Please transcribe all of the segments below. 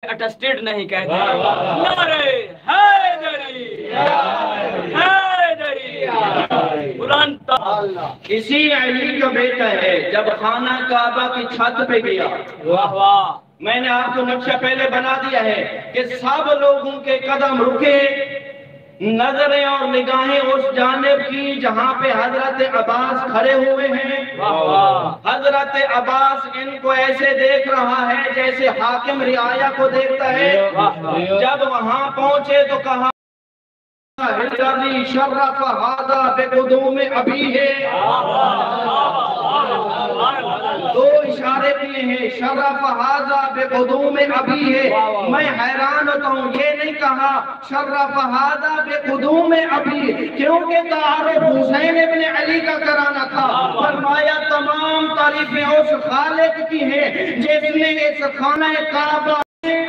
اٹسٹیڈ نہیں کہتے نعرے حیدری حیدری قرآن اسی علی کا بیٹا ہے جب خانہ کعبہ کی چھت پہ گیا. واہ واہ میں نے آپ کو نقشہ پہلے بنا دیا ہے کہ سب لوگوں کے قدم رکے، نظریں اور نگاہیں اس جانب کی جہاں پہ حضرت عباس کھڑے ہوئے ہیں. حضرت عباس ان کو ایسے دیکھ رہا ہے جیسے حاکم رعایا کو دیکھتا ہے. جب وہاں پہنچے تو کہا شرف ہذا بقدوم ابی ہے. دو اشارے کیے ہیں، شرف ہذا بقدوم ابی ہے. میں حیران ہوتا ہوں، یہ نہیں کہا شرف ہذا بقدوم ابی کیونکہ تعارف حسین ابن علی کا کرانا تھا. فرمایا تمام تعریفیں اس خالق کی ہیں جس نے اس خانہ کعبہ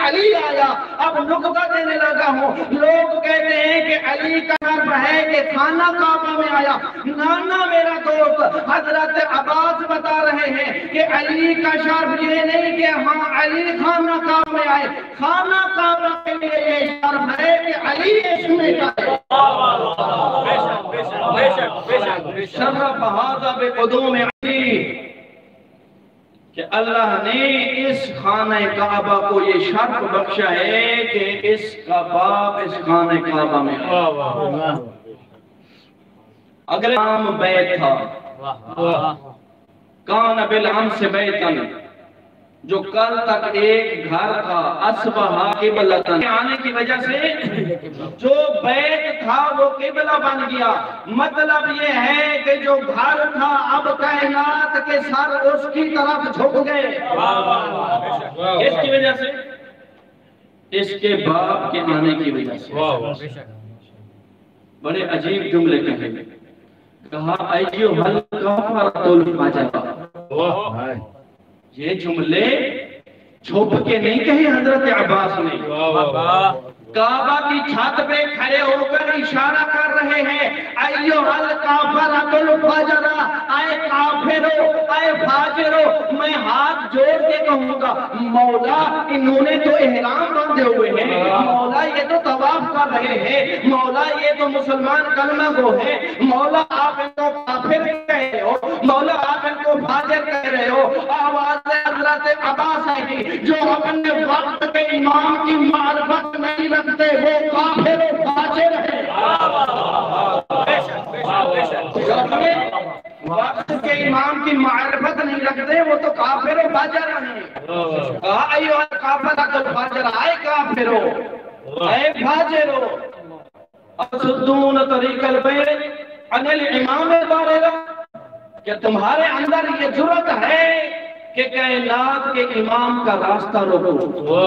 علی آیا. اب نقطہ دینے لگا ہوں، لوگ کہتے ہیں کہ علی کا شرف ہے کہ خانہ کعبہ میں آیا. نانا میرا دوست حضرت عباس بتا رہے ہیں کہ علی کا شرف یہ نہیں کہ ہاں علی خانہ کعبہ میں آئے، خانہ کعبہ کے لیے یہ شرف ہے کہ علی اس میں جائے. شرف ہذا بقدوم علی کہ اللہ نے اس خانہ کعبہ کو یہ شرف بخشا ہے کہ اس کا باپ اس خانہ کعبہ میں آیا. اگلے نام بیت تھا، کان بالامس سے بیتن، جو کل تک ایک گھر تھا. اصبح قبلتن، آنے کی وجہ سے جو بیت تھا وہ قبلہ بن گیا. مطلب یہ ہے کہ جو گھر تھا اب کائنات کے سر اس کی طرف جھک گئے. اس کی وجہ سے، اس کے باپ کے آنے کی وجہ سے. بڑے عجیب جملے کہے، کہا ایھا الکافرۃ الفجر. یہ جملے چھپ کے نہیں کہے حضرت عباس نے، کعبہ کی چھت پہ کھڑے ہو کر اشارہ کر رہے ہیں ایھا الکافرۃ الفجر، اے کافرو اے فاجرو. میں ہاتھ جوڑ کے کہوں گا مولا انہوں نے تو احرام باندھے ہوئے ہیں، مولا یہ تو طواف کر رہے ہیں، مولا یہ تو مسلمان کلمہ گو ہے، مولا آپ ان کو کافر کہہ رہے ہو، مولا آپ ان کو فاجر کہہ رہے ہو. آواز حضرت عباس ہے کہ جو اپنے وقت کے امام کی معرفت نہیں رکھتے وہ کافر و فاجر ہے. جو اپنے وقت کے امام کی معرفت نہیں رکھتے وہ تو کافر و فاجر ہیں. کہا ایھا الکافرۃ الفجر، اے کافرو اے فاجرو اتصدون طریق البیت عن الامام البارر. کہ تمہارے اندر یہ جرأت ہے کہ کائنات کے امام کا راستہ روکو.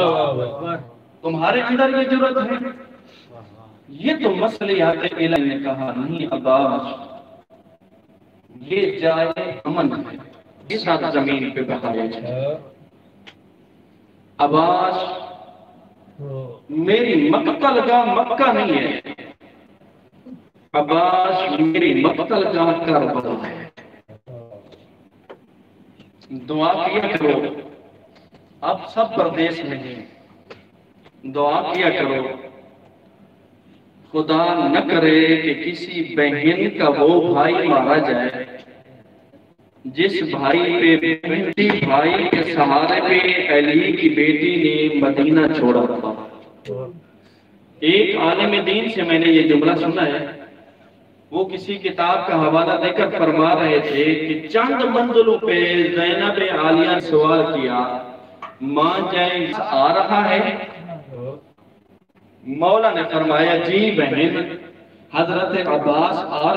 تمہارے اندر یہ جرأت ہے. یہ تو مصلحت الہی نے کہا نہیں عباس، یہ جائے امن ہے، اس حد زمین پہ بہایا جائے. عباس میری مقتل کا مکہ نہیں ہے، عباس میری مقتل کا کربلا ہے. دعا کیا کرو، اب سب پردیس میں ہیں، دعا کیا کرو خدا نہ کرے کہ کسی بہن کا وہ بھائی مارا جائے جس بھائی پہ بیٹی بھائی کے سہارے پہ علی کی بیٹی نے مدینہ چھوڑا تھا. ایک عالم دین سے میں نے یہ جملہ سنا ہے، وہ کسی کتاب کا حوالہ دے کر فرما رہے تھے کہ چند منزلوں پہ زینب عالیہ نے سوال کیا ماں جائیں آ رہا ہے؟ مولا نے فرمایا جی بہن حضرت عباس آ رہے